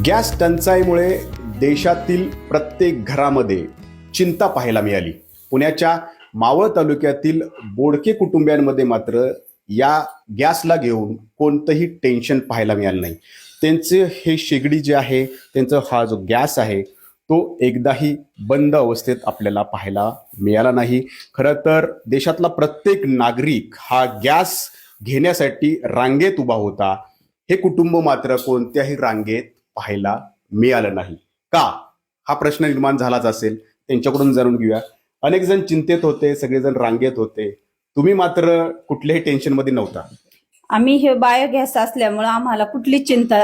Gas टंचाईमुळे देशातील प्रत्येक घरामध्ये चिंता पाहायला मिळाली. पुण्याच्या मावळ तालुक्यातील बोडके कुटुंबियांमध्ये मात्र या गॅसला घेऊन कोणतंही टेन्शन पाहायला मिळालं नाही. त्यांचे हे शेगडी जे आहे, त्यांचा हा जो गॅस आहे तो एकदाही बंद अवस्थेत आपल्याला पाहायला मिळाला नाही. खरं तर देशातला प्रत्येक नागरिक हा गॅस घेण्यासाठी रांगेत उभा होता. हे कुटुंब मात्र कोणत्याही रांगेत पाहायला मिळालं नाही. का? हा प्रश्न निर्माण झालाच असेल. त्यांच्याकडून जाणून घेऊया. अनेक जण चिंतेत होते, सगळेजण रांगेत होते. तुम्ही मात्र कुठल्याही टेन्शन मध्ये नव्हता. आम्ही हे बायोगॅस असल्यामुळं आम्हाला कुठली चिंता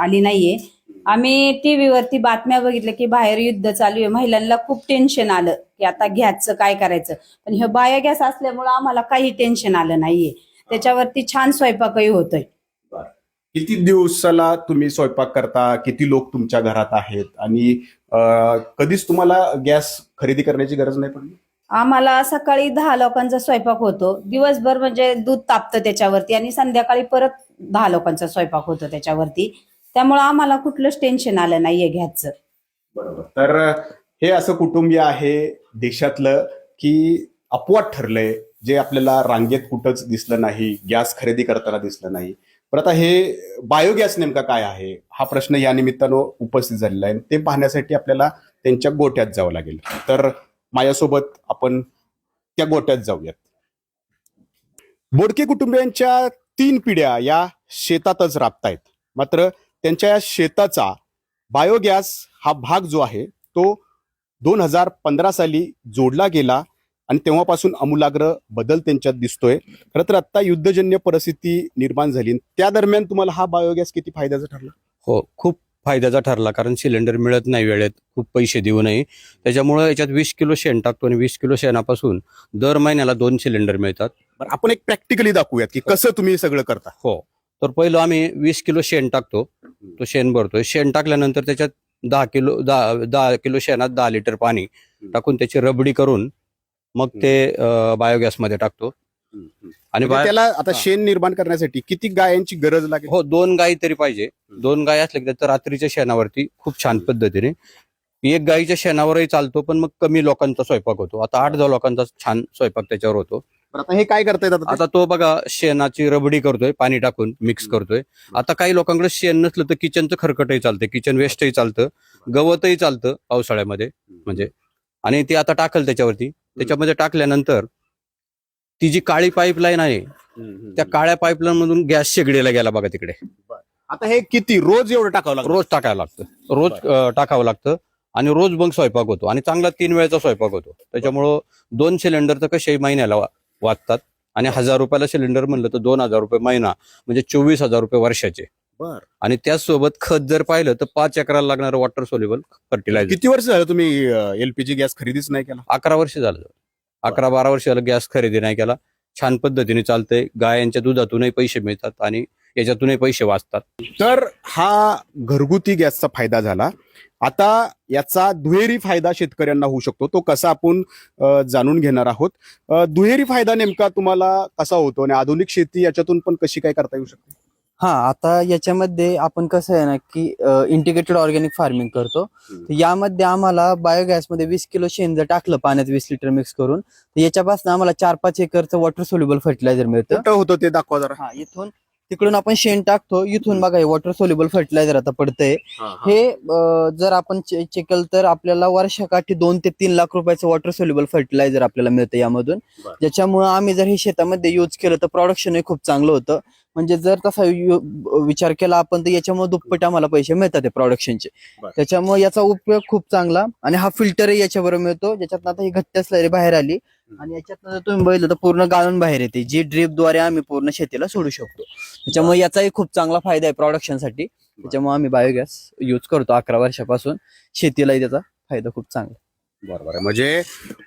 आली नाहीये. आम्ही टीव्हीवरती बातम्या बघितल्या की बाहेर युद्ध चालू आहे, महिलांना खूप टेन्शन आलं की आता गॅसचं काय करायचं. पण हे बायोगॅस असल्यामुळं आम्हाला काही टेन्शन आलं नाहीये. त्याच्यावरती छान स्वयंपाकही होतोय. किती दिवसाला तुम्ही स्वयंपाक करता? किती लोक तुमच्या घरात आहेत? आणि कधीच तुम्हाला गॅस खरेदी करण्याची गरज नाही पडली? आम्हाला सकाळी 10 लोकांचा स्वयंपाक होतो, दिवसभर म्हणजे दूध तापतं त्याच्यावरती, आणि संध्याकाळी परत 10 लोकांचा स्वयंपाक होतो त्याच्यावरती. त्यामुळे आम्हाला कुठलंच टेन्शन आलं नाहीये गॅसचं. बरोबर. तर हे असं कुटुंबीय आहे देशातलं की अपवाद ठरलंय, जे आपल्याला रांगेत कुठंच दिसलं नाही, गॅस खरेदी करताना दिसलं नाही. पण आता हे बायोगॅस नेमका काय आहे हा प्रश्न या निमित्तानं उपस्थित झालेला आहे. ते पाहण्यासाठी आपल्याला त्यांच्या गोठ्यात जावं लागेल. तर माझ्यासोबत आपण त्या गोठ्यात जाऊयात. बोडके कुटुंबियांच्या 3 पिढ्या या शेतातच राबतायत. मात्र त्यांच्या या शेताचा बायोगॅस हा भाग जो आहे तो 2015 साली जोडला गेला आणि तेव्हापासून आमूलाग्र बदल त्यांच्यात दिसतोय. खरं तर आता युद्धजन्य परिस्थिती निर्माण झाली. त्या दरम्यान तुम्हाला हा बायोगॅस किती फायद्याचा ठरला? हो, खूप फायद्याचा ठरला. कारण सिलेंडर मिळत नाही वेळेत, खूप पैसे देऊनही. त्याच्यामुळे याच्यात 20 किलो शेण टाकतो आणि 20 किलो शेणापासून दर महिन्याला 2 सिलेंडर मिळतात. बरं, आपण एक प्रॅक्टिकली दाखवूयात की कसं तुम्ही सगळं करता. हो, तर पहिलं आम्ही 20 किलो शेण टाकतो. तो शेण भरतोय. शेण टाकल्यानंतर त्याच्यात 10 किलो शेणात 10 लिटर पाणी टाकून त्याची रबडी करून मग ते बायोगॅस मध्ये टाकतो. आणि म्हणजे त्याला आता शेण निर्माण करण्यासाठी किती गायांची गरज लागेल? हो, 2 गायी तरी पाहिजे. 2 गाय असल्या की तर रात्रीच्या शेणावरती खूप छान पद्धतीने, एक गायीच्या शेणावरही चालतो, पण मग कमी लोकांचा स्वयंपाक होतो. आता 8-10 लोकांचा छान स्वयंपाक त्याच्यावर होतो. बरं, आता हे काय करतायत आता तो बघा शेणाची रबडी करतोय, पाणी टाकून मिक्स करतोय. आता काही लोकांकडे शेण नसलं तर किचनचं खरकटही चालतं, किचन वेस्टही चालतं, गवतही चालतं पावसाळ्यामध्ये म्हणजे. आणि ते आता टाकल त्याच्यामध्ये टाकल्यानंतर ती जी काळी पाईपलाईन आहे त्या काळ्या पाईपलाईन मधून गॅस शेगडीला गेला बघा तिकडे. आता हे किती रोज एवढं टाकावं लागतं? रोज टाकायला लागतं, रोज टाकावं लागतं. आणि रोज मग स्वयंपाक होतो आणि चांगला 3 वेळचा स्वयंपाक होतो. त्याच्यामुळं 2 सिलेंडर तर कशाही महिन्याला वाचतात. आणि 1000 रुपयाला सिलेंडर म्हणलं तर 2000 रुपये महिना, म्हणजे 24,000 रुपये वर्षाचे. बरं. आणि त्याचसोबत खत जर पाहिलं तर 5 एकराला लागणारं वॉटर सोल्युबल फर्टिलायझर. किती वर्ष झालं तुम्ही एलपीजी गॅस खरेदीच नाही केला? 11 वर्ष झालं. 11-12 वर्ष झालं गॅस खरेदी नाही केला. छान पद्धतीने चालतंय. गायांच्या दुधातूनही पैसे मिळतात आणि याच्यातूनही पैसे वाचतात. तर हा घरगुती गॅसचा फायदा झाला. आता याचा दुहेरी फायदा शेतकऱ्यांना होऊ शकतो. तो कसा आपण जाणून घेणार आहोत. दुहेरी फायदा नेमका तुम्हाला कसा होतो आणि आधुनिक शेती याच्यातून पण कशी काय करता येऊ शकते? हा, आता याच्यामध्ये आपण कसं आहे ना की इंटिग्रेटेड ऑर्गॅनिक फार्मिंग करतो. तर यामध्ये आम्हाला बायोगॅस मध्ये 20 किलो शेण जर टाकलं पाण्यात 20 लिटर मिक्स करून, तर याच्यापासून आम्हाला 4-5 एकरचं वॉटर सोल्युबल फर्टिलायझर मिळतं. कुठं होतं ते दाखवा जरा. हा, इथून तिकडून आपण शेण टाकतो, इथून बघा हे वॉटर सोल्युबल फर्टिलायझर आता पडतंय. हे जर आपण चेक केलं तर आपल्याला वर्षाकाठी 2 ते 3 लाख रुपयाचं वॉटर सोल्युबल फर्टिलायझर आपल्याला मिळतं यामधून. ज्याच्यामुळे आम्ही जर हे शेतामध्ये यूज केलं तर प्रोडक्शनही खूप चांगलं होतं. म्हणजे जर तसा विचार केला आपण तर याच्यामुळे दुप्पट आम्हाला पैसे मिळतात ते प्रोडक्शनचे. त्याच्यामुळे याचा उपयोग खूप चांगला. आणि हा फिल्टरही याच्याबरोबर मिळतो, ज्याच्यात आता ही घट्ट स्लरी बाहेर आली आणि याच्यात जर तुम्ही बघितलं तर पूर्ण गाळून बाहेर येते, जी ड्रीपद्वारे आम्ही पूर्ण शेतीला सोडू शकतो. त्याच्यामुळे याचाही खूप चांगला फायदा आहे प्रोडक्शनसाठी. त्याच्यामुळे आम्ही बायोगॅस यूज करतो 11 वर्षापासून. शेतीलाही त्याचा फायदा खूप चांगला. बरोबर. म्हणजे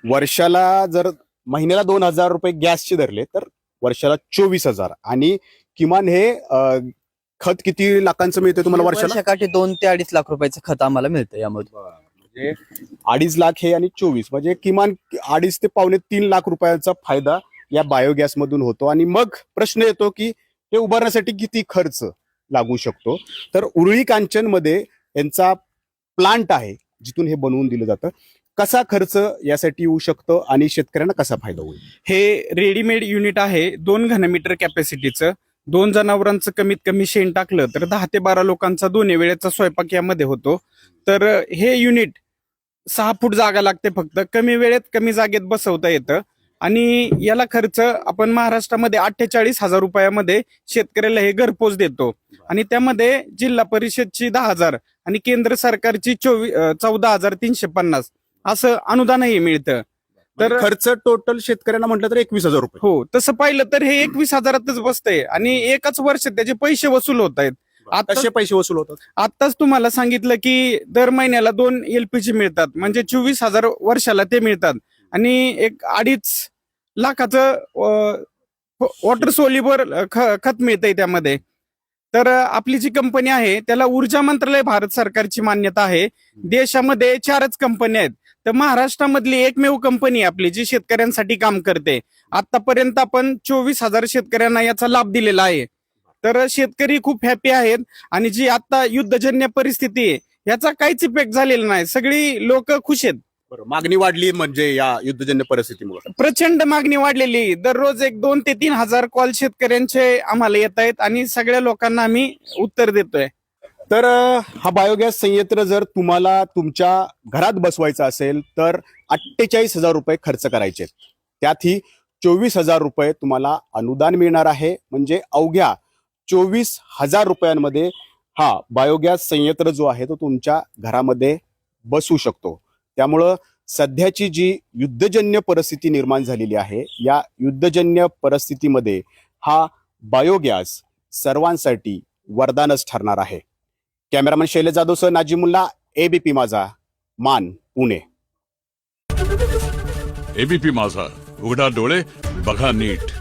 वर्षाला जर महिन्याला 2000 रुपये गॅसचे धरले तर वर्षाला 24,000. आणि किमान हे खत किती लाखांचं मिळतं तुम्हाला वर्षाला? वर्षाकाठी 2 ते 2.5 लाख रुपयाचं खत आम्हाला मिळतं यामधून. म्हणजे 2.5 लाख हे आणि 24 म्हणजे किमान 2.5 ते 2.5-3 लाख रुपयाचा फायदा या बायोगॅस मधून होतो. आणि मग प्रश्न येतो की हे उभारण्यासाठी किती खर्च? लागू शकतो. तर उरळी कांचनमध्ये यांचा प्लांट आहे जिथून हे बनवून दिलं जातं. कसा खर्च यासाठी येऊ शकतो आणि शेतकऱ्यांना कसा फायदा होईल? हे रेडीमेड युनिट आहे 2 घनमीटर कॅपॅसिटीचं. 2 जनावरांचं कमीत कमी शेण टाकलं तर 10 ते 12 लोकांचा 2 वेळेचा स्वयंपाक यामध्ये होतो. तर हे युनिट 6 फूट जागा लागते, फक्त कमी वेळेत कमी जागेत बसवता येतं. आणि याला खर्च आपण महाराष्ट्रामध्ये 48,000 रुपयामध्ये शेतकऱ्याला हे घरपोच देतो. आणि त्यामध्ये जिल्हा परिषदची 10,000 आणि केंद्र सरकारची 14,350 असं अनुदानही मिळतं. तर खर्च टोटल शेतकऱ्यांना म्हटलं तर 21,000 रुपये. हो, तसं पाहिलं तर हे 21,000तच बसतंय आणि एकाच वर्षात त्याचे पैसे वसूल होत आहेत. कसे पैसे वसूल होतात? आताच तुम्हाला सांगितलं की दर महिन्याला 2 LPG मिळतात, म्हणजे 24,000 वर्षाला ते मिळतात. आणि एक 2.5 लाखाचं वॉटर सोल्युबल खत मिळतंय त्यामध्ये. तर आपली जी कंपनी आहे त्याला ऊर्जा मंत्रालय भारत सरकारची मान्यता आहे. देशामध्ये 4च कंपन्या आहेत, तर महाराष्ट्रामधली एकमेव कंपनी आपली जी शेतकऱ्यांसाठी काम करते. आतापर्यंत आपण 24,000 शेतकऱ्यांना याचा लाभ दिलेला आहे. तर शेतकरी खूप हॅपी आहेत. आणि जी आता युद्धजन्य परिस्थिती आहे याचा काहीच इफेक्ट झालेला नाही, सगळी लोक खुश आहेत. बरं, मागणी वाढली म्हणजे या युद्धजन्य परिस्थितीमुळे? प्रचंड मागणी वाढलेली. दररोज 2 ते 3 हजार कॉल शेतकऱ्यांचे आम्हाला येत आहेत आणि सगळ्या लोकांना आम्ही उत्तर देतोय. तर हा बायोगॅस संयंत्र जर तुम्हाला तुमच्या घरात बसवायचा असेल तर 48,000 रुपये खर्च करायचे. त्यातही 24,000 रुपये तुम्हाला अनुदान मिळणार आहे. म्हणजे अवघ्या 24,000 रुपयांमध्ये हा बायोगॅस संयंत्र जो आहे तो तुमच्या घरामध्ये बसू शकतो. त्यामुळं सध्याची जी युद्धजन्य परिस्थिती निर्माण झालेली आहे, या युद्धजन्य परिस्थितीमध्ये हा बायोगॅस सर्वांसाठी वरदानच ठरणार आहे. कॅमेरामन शैलेश जाधवसह नाजिमुल्ला, ABP माझा, मान, पुणे. ABP माझा, उघडा डोळे बघा नीट.